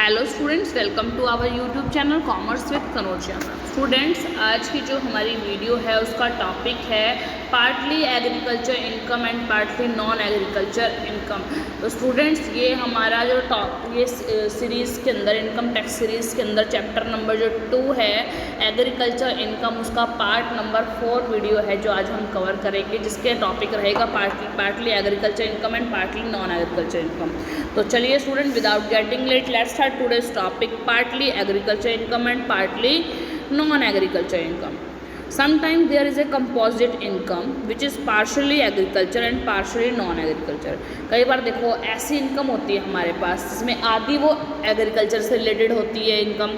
Hello students, welcome to our YouTube channel commerce with Kanojia. Students, आज की जो हमारी वीडियो है उसका टॉपिक है partly agriculture income and partly non agriculture income. तो स्टूडेंट्स, ये हमारा जो ये सीरीज़ के अंदर इनकम टैक्स सीरीज़ के अंदर चैप्टर नंबर जो 2 है एग्रीकल्चर इनकम, उसका पार्ट नंबर 4 वीडियो है जो आज हम कवर करेंगे, जिसके टॉपिक रहेगा partly agriculture income and partly non agriculture income. तो चलिए student, without getting late, let's start today's topic partly agriculture income and partly non-agriculture income. Sometimes there is a composite income which is partially agriculture and partially non-agriculture. कई बार देखो ऐसी income होती है हमारे पास जिसमें आधी वो एग्रीकल्चर से रिलेटेड होती है इनकम,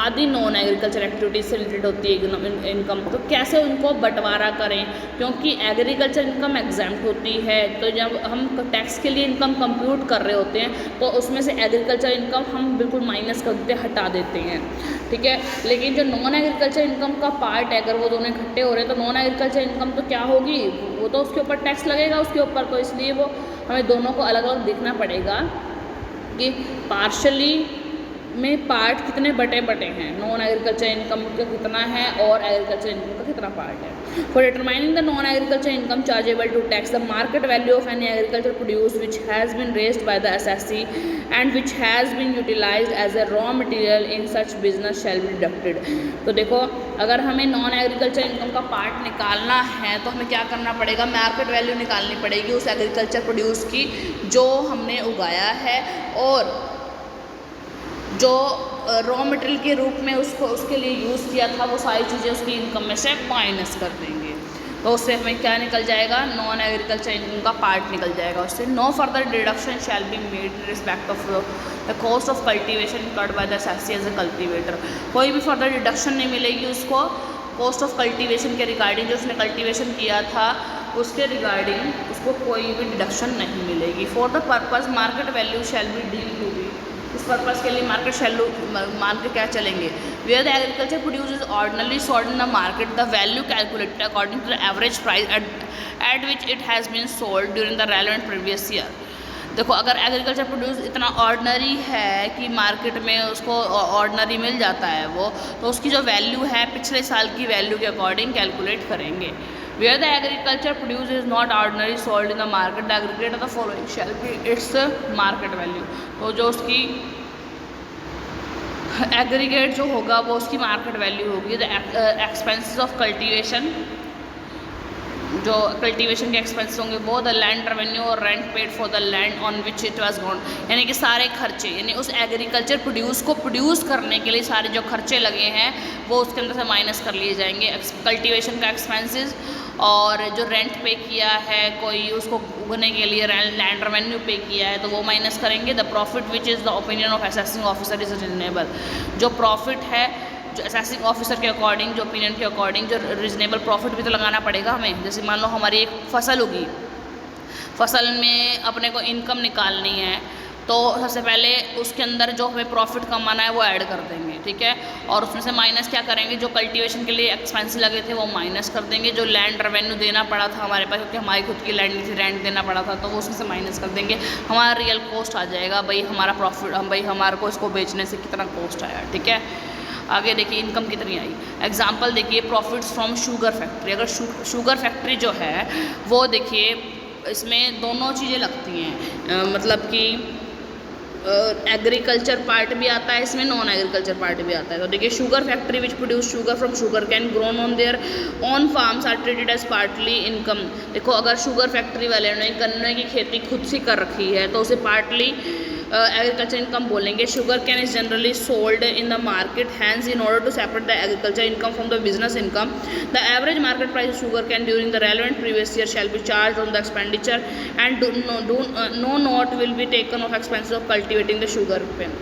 आधी नॉन एग्रीकल्चर एक्टिविटीज से रिलेटेड होती है इनकम। तो कैसे उनको बंटवारा करें, क्योंकि एग्रीकल्चर इनकम एग्जाम्प्ट होती है, तो जब हम टैक्स के लिए इनकम कंप्यूट कर रहे होते हैं तो उसमें से एग्रीकल्चर इनकम हम बिल्कुल माइनस कर देते, हटा देते हैं, ठीक है। लेकिन जो नॉन एग्रीकल्चर इनकम का पार्ट है, अगर वो दोनों इकट्ठे हो रहे हैं तो नॉन एग्रीकल्चर इनकम तो क्या होगी, वो तो उसके ऊपर टैक्स लगेगा उसके ऊपर, तो इसलिए वो हमें दोनों को अलग अलग देखना पड़ेगा कि पार्शली में पार्ट कितने बटे हैं, नॉन एग्रीकल्चर इनकम का कितना है और एग्रीकल्चर इनकम का कितना पार्ट है। For determining the non agriculture income chargeable to tax, the market value of any agriculture produce which has been raised by the assessee and which has been utilised as a raw material in such business shall be deducted. तो देखो, अगर हमें non agriculture income का part निकालना है तो हमें क्या करना पड़ेगा, मार्केट वैल्यू निकालनी पड़ेगी उस एग्रीकल्चर प्रोड्यूस की जो हमने उगाया है, और जो रॉ मटेरियल के रूप में उसके लिए यूज़ किया था वो सारी चीज़ें उसकी इनकम में से माइनस कर देंगे, तो उससे हमें क्या निकल जाएगा, नॉन एग्रीकल्चर इनकम का पार्ट निकल जाएगा उससे। No further deduction shall be made in respect of the cost of cultivation incurred by the assessee as a cultivator. कोई भी फर्दर डिडक्शन नहीं मिलेगी उसको कॉस्ट ऑफ कल्टीवेशन के रिगार्डिंग, जो उसने कल्टीवेशन किया था उसके रिगार्डिंग उसको कोई भी डिडक्शन नहीं मिलेगी। For the purpose market value shall be deal to be, इस पर्पज़ के लिए मार्केट वैल्यू मान के क्या चलेंगे, where the agriculture produce is ordinarily sold in the market, the value calculated according to the average price at which it has been sold during the relevant previous year. देखो, अगर agriculture produce इतना ordinary है कि market में उसको ordinary मिल जाता है वो, तो उसकी जो वैल्यू है पिछले साल की वैल्यू के अकॉर्डिंग कैलकुलेट करेंगे। Where the agriculture produce is not ordinarily sold in the market, the aggregate of the following shall be its market value। तो जो उसकी एग्रीगेट जो होगा वो उसकी मार्केट वैल्यू होगी। द एक्सपेंसेस ऑफ कल्टीवेशन, जो कल्टीवेशन के एक्सपेंस होंगे वो, द लैंड रेवेन्यू और rent paid for the land on which it was grown, यानी कि सारे खर्चे, यानी उस एग्रीकल्चर प्रोड्यूस को प्रोड्यूस करने के लिए सारे जो खर्चे लगे हैं वो उसके अंदर से माइनस कर लिए जाएंगे। कल्टीवेशन का एक्सपेंसेस और जो रेंट पे किया है कोई, उसको उगने के लिए लैंड रेवेन्यू पे किया है तो वो माइनस करेंगे। The profit which is the opinion of assessing officer is reasonable, जो प्रॉफिट है जो असेसिंग ऑफिसर के अकॉर्डिंग, जो ओपिनियन के अकॉर्डिंग जो रीजनेबल प्रॉफिट भी तो लगाना पड़ेगा हमें। जैसे मान लो हमारी एक फसल होगी, फसल में अपने को इनकम निकालनी है तो सबसे पहले उसके अंदर जो हमें प्रॉफिट कमाना है वो ऐड कर देंगे, ठीक है, और उसमें से माइनस क्या करेंगे, जो कल्टीवेशन के लिए एक्सपेंस लगे थे वो माइनस कर देंगे, जो लैंड रेवेन्यू देना पड़ा था हमारे पास क्योंकि हमारी खुद की लैंड नहीं थी, रेंट देना पड़ा था, तो वो उसमें से माइनस कर देंगे। हमारा रियल कॉस्ट आ जाएगा, भाई हमारा प्रॉफिट, भाई हमारे को इसको बेचने से कितना कॉस्ट आया, ठीक है। आगे देखिए इनकम कितनी आई। एग्जाम्पल देखिए, प्रॉफिट्स फ्रॉम शुगर फैक्ट्री। अगर शुगर फैक्ट्री जो है वो देखिए इसमें दोनों चीज़ें लगती हैं, मतलब कि एग्रीकल्चर पार्ट भी आता है इसमें, नॉन एग्रीकल्चर पार्ट भी आता है। तो देखिए, sugar factory which produce sugar from sugar cane grown on their on farms are treated as partly income. देखो, अगर शुगर फैक्ट्री वाले ने गन्ने की खेती खुद से कर रखी है तो उसे पार्टली एग्रीकल्चर इनकम बोलेंगे। Sugar cane is generally sold in the market, hence in order to separate the agriculture income from the business income, the average market price of sugar cane during the relevant previous year shall be charge on the expenditure and no note will be taken of expenses of cultivating the sugar pen.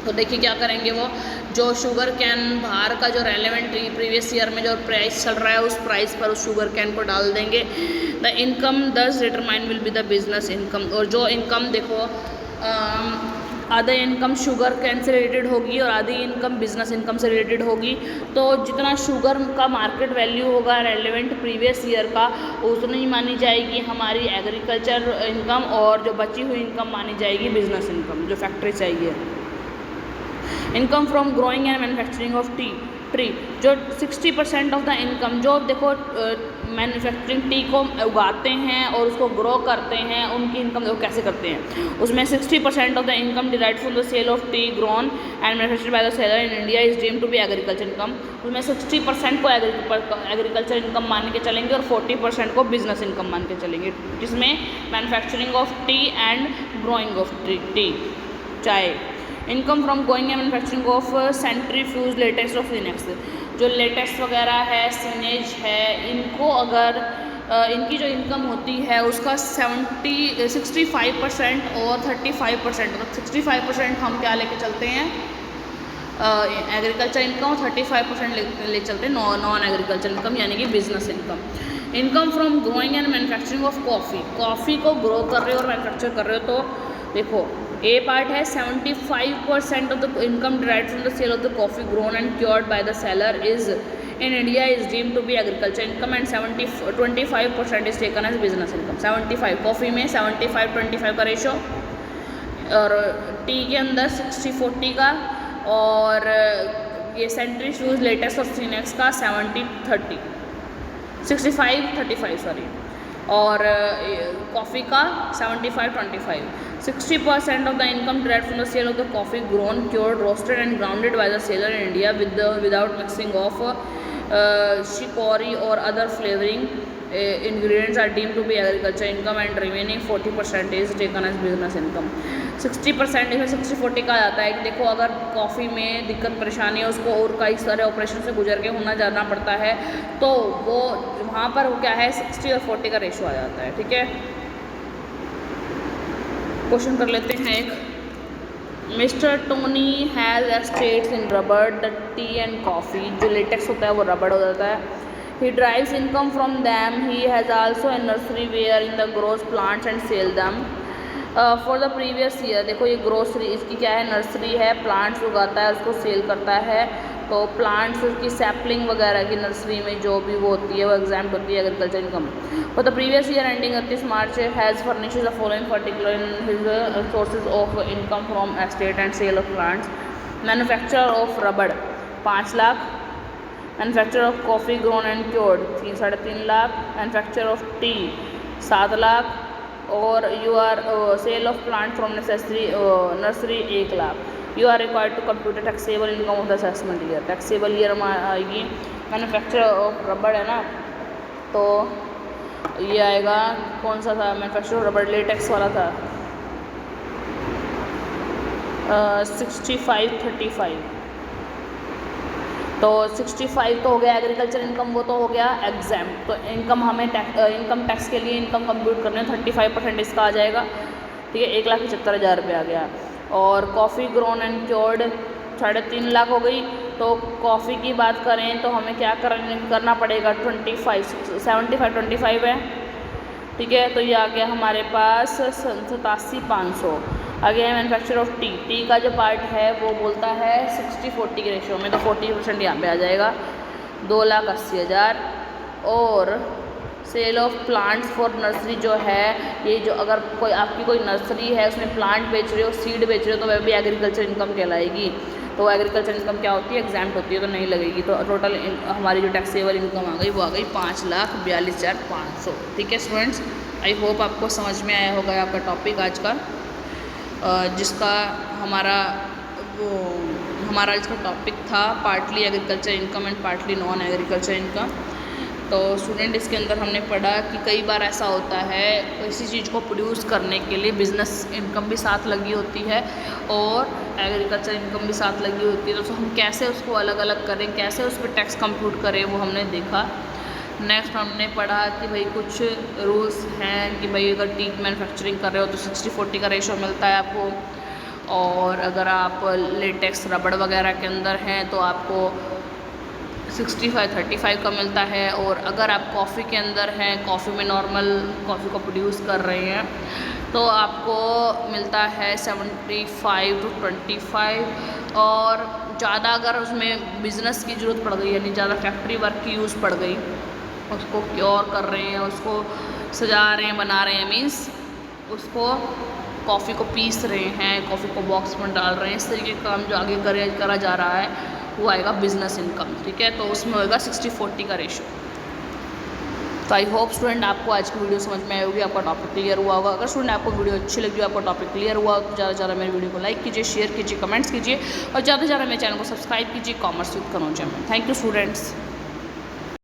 तो देखिए क्या करेंगे, वो जो sugar cane बाहर का जो relevant previous year में जो प्राइस चल रहा है उस प्राइस पर उस शुगर कैन को डाल देंगे। द इनकम दस determine will be the business income, और जो इनकम देखो आधी income sugar can say related होगी और आधी इनकम बिजनेस इनकम से रिलेटेड होगी। तो जितना शुगर का मार्केट वैल्यू होगा रेलेवेंट प्रीवियस ईयर का, उतनी ही मानी जाएगी हमारी एग्रीकल्चर इनकम, और जो बची हुई इनकम मानी जाएगी बिजनेस इनकम, जो फैक्ट्री चाहिए। Income from growing and manufacturing of tree, जो 60% ऑफ द इनकम, जो देखो मैन्युफैक्चरिंग टी को उगाते हैं और उसको ग्रो करते हैं, उनकी इनकम देखो कैसे करते हैं। उसमें 60% of the income derived from the sale of tea grown and manufactured by the seller in India is deemed to be agriculture income. उसमें 60% को एग्रीकल्चर इनकम मान के चलेंगे और 40% को बिजनेस इनकम मान के चलेंगे, जिसमें manufacturing of tea and growing of tea चाय। Income from going and manufacturing of centrifuge latex of cenex, जो लेटेक्स वगैरह है, सीनेज है, इनको अगर इनकी जो इनकम होती है उसका 65% और 35%, मतलब 65% हम क्या लेके चलते हैं एग्रीकल्चर इनकम, 35% ले चलते हैं नॉन एग्रीकल्चर इनकम यानी कि business income. Income from growing and manufacturing of coffee को ग्रो कर रहे हो और मैन्युफैक्चर कर रहे हो, तो देखो ए पार्ट है 75% of the income derived from the sale of the coffee grown and cured by the seller is in India is deemed to be agriculture income and 25% is taken as business income. 75 coffee में 75-25 का ratio, और T के अंदर 60-40 का, और ये centrifuge latex और सीनेक्स का 70-30 65-35 सॉरी, और कॉफ़ी का 75-25। 60% of the income derived from the sale of the coffee grown cured roasted and grounded by the seller in India without mixing of chicory और other flavouring ingredients are deemed to be agriculture income and remaining 40% is taken as business income। 60% इसमें 60-40 का आता है कि देखो अगर coffee में दिक्कत परेशानी है, उसको और कई सारे ऑपरेशन से गुजर के होना जाना पड़ता है, तो वो वहाँ पर वो क्या है 60 और 40 का रेशो आ जाता है। ठीक है, क्वेश्चन कर लेते हैं एक। मिस्टर टोनी हैज़ एस्टेट्स इन रबड़ द टी एंड कॉफ़ी, जो लेटेक्स होता है वो रबड़ हो जाता है। He derives income from them. He has also a nursery wherein the grows plants and sell them. For the previous year, देखो ये ग्रोसरी इसकी क्या है, नर्सरी है, प्लांट्स उगाता है, उसको सेल करता है। तो प्लांट्स की सैपलिंग वगैरह की नर्सरी में जो भी वो होती है वो एग्जाम्प्ट होती है agriculture income. For the previous year ending 31 March has furnishes the following particular in his sources of income from estate and sale of plants. Manufacture of रबड़ 5 lakh, manufacture of coffee grown and cured 3-3.5 lakh, manufacture of tea 7 lakh, और you are sale of plant from nursery 1 lakh. You are required to compute taxable income of the assessment year. Taxable year में आएगी manufacture of रबड़ है ना, तो ये आएगा कौन सा था, मैन्युफैक्चर ऑफ रबड़ लेटेक्स वाला था 65-35, तो 65 तो हो गया एग्रीकल्चर इनकम, वो तो हो गया एग्जाम। तो इनकम हमें इनकम टैक्स के लिए इनकम कंप्यूट करने में 35% इसका आ जाएगा। ठीक है, 1,75,000 रुपये आ गया। और coffee grown and cured 3.5 lakh हो गई। तो कॉफ़ी की बात करें तो हमें क्या करना पड़ेगा, 75-25 है। ठीक है, तो ये आ गया हमारे पास 87,500। आगे है मैन्युफैक्चर ऑफ टी का जो पार्ट है वो बोलता है 60-40 के रेशो में, तो 40% यहाँ पे आ जाएगा 2,80,000। और sale of plants for nursery जो है, ये जो अगर कोई आपकी कोई नर्सरी है उसमें प्लांट बेच रहे हो, सीड बेच रहे हो, तो वह भी एग्रीकल्चर इनकम कहलाएगी। तो एग्रीकल्चर इनकम क्या होती है, एग्जाम्प्ट होती है, तो नहीं लगेगी। तो टोटल हमारी जो टैक्सेबल इनकम आ गई वो आ गई 5,42,500। ठीक है स्टूडेंट्स, आई होप आपको समझ में आया होगा आपका टॉपिक आज का, जिसका हमारा इसका टॉपिक था partly agriculture income and partly non agriculture income. तो स्टूडेंट इसके अंदर हमने पढ़ा कि कई बार ऐसा होता है किसी चीज़ को प्रोड्यूस करने के लिए बिज़नेस इनकम भी साथ लगी होती है और एग्रीकल्चर इनकम भी साथ लगी होती है। तो हम कैसे उसको अलग अलग करें, कैसे उस पर टैक्स कंप्यूट करें, वो हमने देखा। नेक्स्ट हमने पढ़ा कि भाई कुछ रूल्स हैं कि भाई अगर टी मैन्युफैक्चरिंग कर रहे हो तो 60-40 का रेशो मिलता है आपको, और अगर आप लेटेक्स रबड़ वगैरह के अंदर हैं तो आपको 65-35 का मिलता है, और अगर आप कॉफ़ी के अंदर हैं, कॉफ़ी में नॉर्मल कॉफ़ी को प्रोड्यूस कर रहे हैं, तो आपको मिलता है 75-25। और ज़्यादा अगर उसमें बिज़नेस की ज़रूरत पड़ गई, यानी ज़्यादा फैक्ट्री वर्क की यूज़ पड़ गई, उसको क्योर कर रहे हैं, उसको सजा रहे हैं, बना रहे हैं, मीन्स उसको कॉफ़ी को पीस रहे हैं, कॉफ़ी को बॉक्स में डाल रहे हैं, इस तरीके का काम जो आगे करा जा रहा है वो आएगा बिजनेस इनकम, ठीक है। तो उसमें होगा 60-40 का रेशो। तो आई होप स्टूडेंट आपको आज की वीडियो समझ में आई होगी, आपका टॉपिक क्लियर हुआ होगा। अगर स्टूडेंट आपको वीडियो अच्छी लगी हो, आपका टॉपिक क्लियर हुआ तो ज़्यादा से ज़्यादा मेरी वीडियो को लाइक कीजिए, शेयर कीजिए, कमेंट्स कीजिए और ज़्यादा से ज़्यादा मेरे चैनल को सब्सक्राइब कीजिए कॉमर्स विद कनौजिया में। Thank you students.